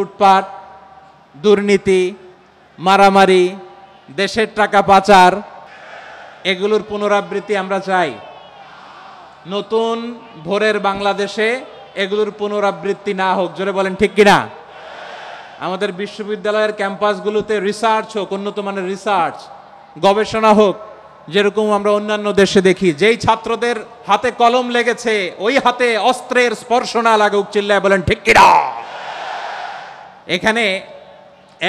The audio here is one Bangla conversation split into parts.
লুটপাট, দুর্নীতি, মারামারি, দেশের টাকা পাচার, এগুলোর পুনরাবৃত্তি আমরা চাই। নতুন ভোরের বাংলাদেশে এগুলোর পুনরাবৃত্তি না হোক, জোরে বলেন ঠিক কিনা? আমাদের বিশ্ববিদ্যালয়ের ক্যাম্পাসগুলোতে রিসার্চ হোক, উন্নত মানের রিসার্চ, গবেষণা হোক, যেরকম আমরা অন্যান্য দেশে দেখি। যেই ছাত্রদের হাতে কলম লেগেছে ওই হাতে অস্ত্রের স্পর্শ না লাগুক, চিল্লায় বলেন ঠিক কিনা? এখানে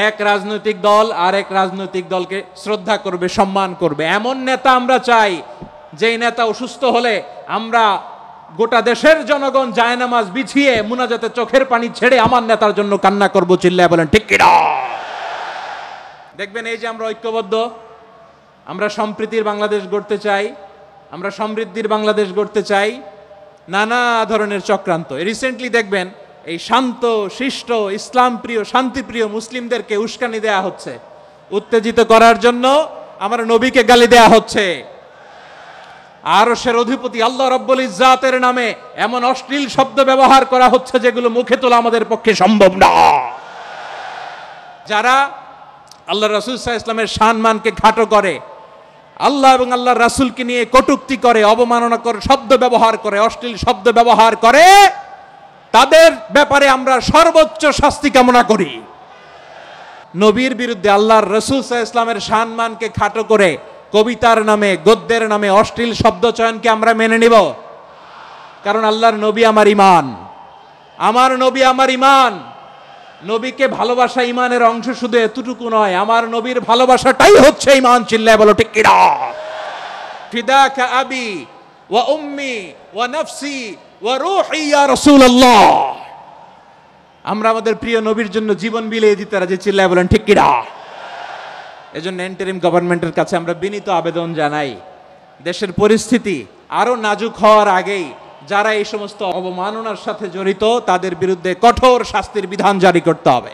এক রাজনৈতিক দল আর এক রাজনৈতিক দলকে শ্রদ্ধা করবে, সম্মান করবে, এমন নেতা আমরা চাই যেই নেতা অসুস্থ হলে আমরা গোটা দেশের জনগণ জায়নামাজ বিছিয়ে মুনাজাতে চোখের পানি ছেড়ে আমার নেতার জন্য কান্না করবো, চিল্লায় বলেন ঠিক কিনা? দেখবেন এই যে আমরা ঐক্যবদ্ধ, আমরা সম্প্রীতির বাংলাদেশ গড়তে চাই, আমরা সমৃদ্ধির বাংলাদেশ গড়তে চাই, নানা ধরনের চক্রান্ত। রিসেন্টলি দেখবেন এই শান্ত শিষ্ট ইসলাম প্রিয় শান্তিপ্রিয় মুসলিমদেরকে উস্কানি দেয়া হচ্ছে, উত্তেজিত করার জন্য আমার নবীকে গালি দেয়া হচ্ছে। আরশের অধিপতি আল্লাহ রাব্বুল ইজ্জাতের নামে এমন অশ্লীল শব্দ ব্যবহার করা হচ্ছে যেগুলো মুখে তোলা আমাদের পক্ষে সম্ভব না। যারা আল্লাহ রাসূল সাল্লাল্লাহু আলাইহি ওয়াসাল্লামের সম্মানকে খাটো করে, আল্লাহ এবং আল্লাহর রাসূলকে নিয়ে কটূক্তি করে, অবমাননা করে, শব্দ ব্যবহার করে, অশ্লীল শব্দ ব্যবহার করে, তাদের ব্যাপারে আমরা সর্বোচ্চ শাস্তি কামনা করি। নবীর বিরুদ্ধে আল্লাহর রাসূল সাল্লাল্লাহু আলাইহি ওয়াসাল্লামের সম্মানকে খাটো করে কবিতার নামে, গদ্যের নামে অশ্লীল শব্দ চয়নকে আমরা মেনে নিব? কারণ আল্লাহর নবী আমার ঈমান, আমার নবী আমার ঈমান। নবীকে ভালোবাসা ঈমানের অংশ শুধু এতটুকু নয়, আমার নবীর ভালোবাসাটাই হচ্ছে ঈমান, চিল্লায় বলো ঠিক কিনা? ফিদাকা আবি ওয়া উম্মি ওয়া নাফসি ওয়া রূহি ইয়া রাসূলুল্লাহ। আমরা আমাদের প্রিয় নবীর জন্য জীবন বিলিয়ে দিতে রাজি, চিল্লায় বলেন ঠিক কিনা? এজন্য ইন্টারিম গভর্নমেন্টের কাছে আমরা বিনীত আবেদন জানাই, দেশের পরিস্থিতি আরো নাজুক হওয়ার আগেই যারা এই সমস্ত অবমাননার সাথে জড়িত তাদের বিরুদ্ধে কঠোর শাস্তির বিধান জারি করতে হবে।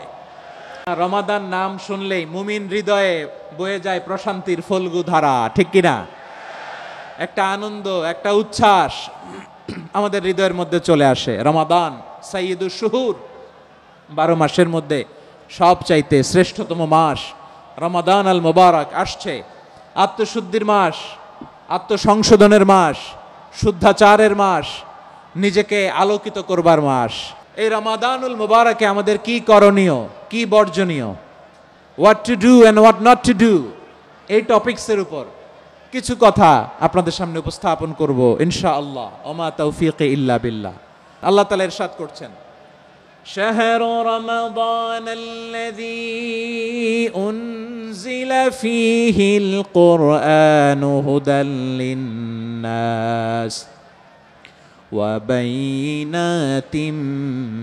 রমাদান নাম শুনলেই মুমিন হৃদয়ে বয়ে যায় প্রশান্তির ফল্গু ধারা, ঠিক কিনা? একটা আনন্দ, একটা উচ্ছ্বাস আমাদের হৃদয়ের মধ্যে চলে আসে। রমাদান সাইয়্যিদুশ শুহুর, 12 মাসের মধ্যে সবচাইতে শ্রেষ্ঠতম মাস রমাদান আল মুবারক আসছে। আত্মশুদ্ধির মাস, আত্মসংশোধনের মাস, শুদ্ধাচারের মাস, নিজেকে আলোকিত করবার মাস। এই রমাদানুল মুবারকে আমাদের কি করণীয়, কি বর্জনীয়, what to do and what not to do, এই টপিকসের উপর কিছু কথা আপনাদের সামনে উপস্থাপন করব ইনশাআল্লাহ। ওমা তাওফীকি ইল্লা বিল্লাহ। আল্লাহ তাআলা ইরশাদ করছেন, شهر رمضان الذي أنزل فيه القرآن هدى للناس وبينات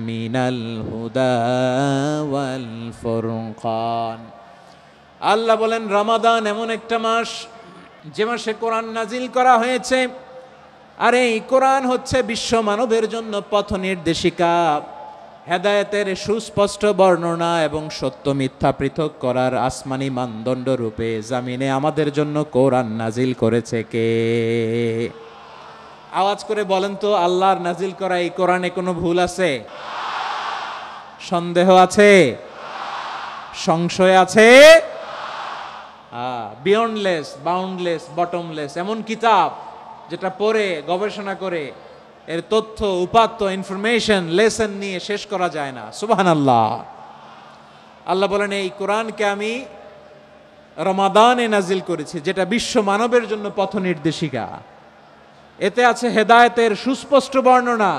من الهدى والفرقان। আল্লাহ বলেন রমাদান এমন একটা মাস যে মাসে কোরআন নাজিল করা হয়েছে, আর এই কোরআন হচ্ছে বিশ্ব মানবের জন্য পথ নির্দেশিকা, হেদায়েতের সুস্পষ্ট বর্ণনা এবং সত্য মিথ্যা পৃথক করার আসমানি মানদণ্ড রূপে জামিনে আমাদের জন্য কোরআন নাজিল করেছে কে? আওয়াজ করে বলেন তো, আল্লাহর নাজিল করা এই কোরআনে কোনো ভুল আছে? সন্দেহ আছে? সংশয় আছে? বিয়ন্ডলেস, বাউন্ডলেস, বটমলেস, এমন কিতাব যেটা পড়ে গবেষণা করে এর তথ্য উপাত্ত ইনফরমেশন লেসন নিয়ে শেষ করা যায় না। সুবহানাল্লাহ। আল্লাহ বলেন এই কোরআনকে আমি রমাদানে নাজিল করেছি, যেটা বিশ্ব মানবের জন্য পথ নির্দেশিকা। এতে আছে হেদায়েতের সুস্পষ্ট বর্ণনা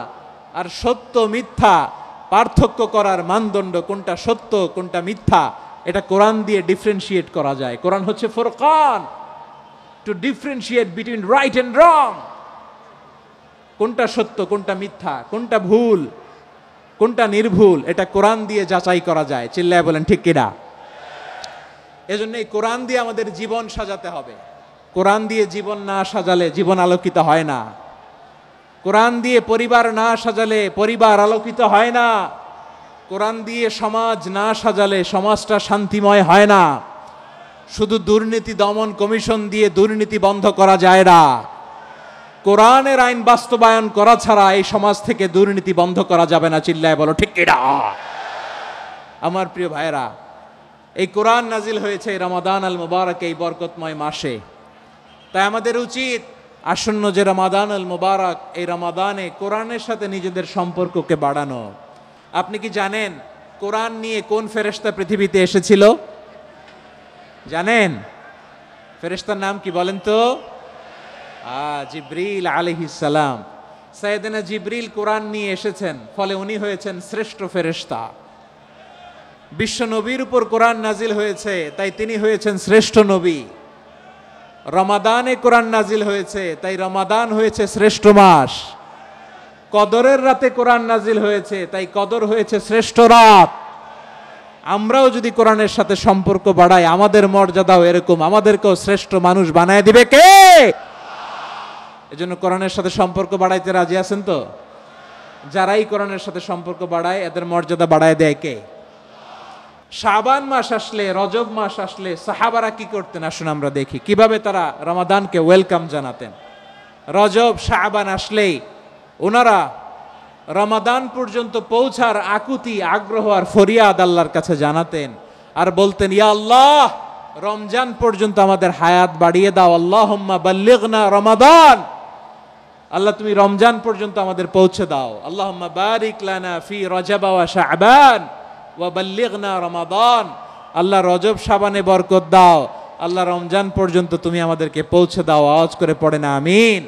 আর সত্য মিথ্যা পার্থক্য করার মানদণ্ড, কোনটা সত্য কোনটা মিথ্যা এটা কোরআন দিয়ে ডিফারেন্সিয়েট করা যায়। কোরআন হচ্ছে ফুরকান, to differentiate between right and wrong. কোনটা সত্য কোনটা মিথ্যা, কোনটা ভুল কোনটা নির্ভুল, এটা কোরআন দিয়ে যাচাই করা যায়। চিল্লায় বলেন ঠিক কিনা? এজন্য এই কোরআন দিয়ে আমাদের জীবন সাজাতে হবে। কোরআন দিয়ে জীবন না সাজালে জীবন আলোকিত হয় না। কোরআন দিয়ে পরিবার না সাজালে পরিবার আলোকিত হয় না। কোরআন দিয়ে সমাজ না সাজালে সমাজটা শান্তিময় হয় না। শুধু দুর্নীতি দমন কমিশন দিয়ে দুর্নীতি বন্ধ করা যায় না। কোরআনের আইন বাস্তবায়ন করা ছাড়া এই সমাজ থেকে দুর্নীতি বন্ধ করা যাবে না। চিল্লায় বলো ঠিক কিনা? আমার প্রিয় ভাইরা, এই কোরআন নাজিল হয়েছে রমাদান আল মুবারক, এই বরকতময় মাসে। তাই আমাদের উচিত আসন্ন যে রমাদান আল মুবারক, এই রমাদানে কোরআনের সাথে নিজেদের সম্পর্ককে বাড়ানো। আপনি কি জানেন কোরআন নিয়ে কোন ফেরেশতা পৃথিবীতে এসেছিল? জানেন ফেরেশতার নাম কি বলেন তো? জিবরিল আলাইহিস সালাম। সাইয়েদনা জিবরিল কোরআন নিয়ে এসেছেন, ফলে উনি হয়েছেন শ্রেষ্ঠ ফেরেশতা। বিশ্ব নবীর উপর কোরআন নাজিল হয়েছে, তাই তিনি হয়েছেন শ্রেষ্ঠ নবী। রমাদানে কোরআন নাজিল হয়েছে, তাই রমাদান হয়েছে শ্রেষ্ঠ মাস। কদরের রাতে কোরআন নাজিল হয়েছে, তাই কদর হয়েছে শ্রেষ্ঠ রাত। আমরাও যদি কোরআনের সাথে সম্পর্ক বাড়াই, আমাদের মর্যাদাও এরকম, আমাদেরকেও শ্রেষ্ঠ মানুষ বানায় দিবে কে? এজন্য কোরআনের সাথে সম্পর্ক বাড়াইতে রাজি আছেন তো? যারাই কোরআনের সাথে সম্পর্ক বাড়ায়, এদের মর্যাদা বাড়ায় দেয় কে? শাবান মাস আসলে, রজব মাস আসলে সাহাবারা কি করতেন আসুন আমরা দেখি কিভাবে তারা রমাদানকে ওয়েলকাম জানাতেন। রজব শাবান আসলেই ওনারা রমাদান পর্যন্ত পৌঁছার আকুতি, আগ্রহ আর ফরিয়াদ আল্লাহর কাছে জানাতেন আর বলতেন, ইয়া আল্লাহ, রমজান পর্যন্ত আমাদের হায়াত বাড়িয়ে দাও। আল্লাহুম্মা বাল্লিগনা রমাদান, আল্লাহ তুমি রমজান পর্যন্ত আমাদের পৌঁছে দাও। আল্লাহুম্মা বারিক লানা ফি রজব ওয়া শাবান ওয়া বাল্লিগনা রমাদান, আল্লাহ রজব শাবানে বরকত দাও, আল্লাহ রমজান পর্যন্ত তুমি আমাদেরকে পৌঁছে দাও। আওয়াজ করে পড়ে না আমিন।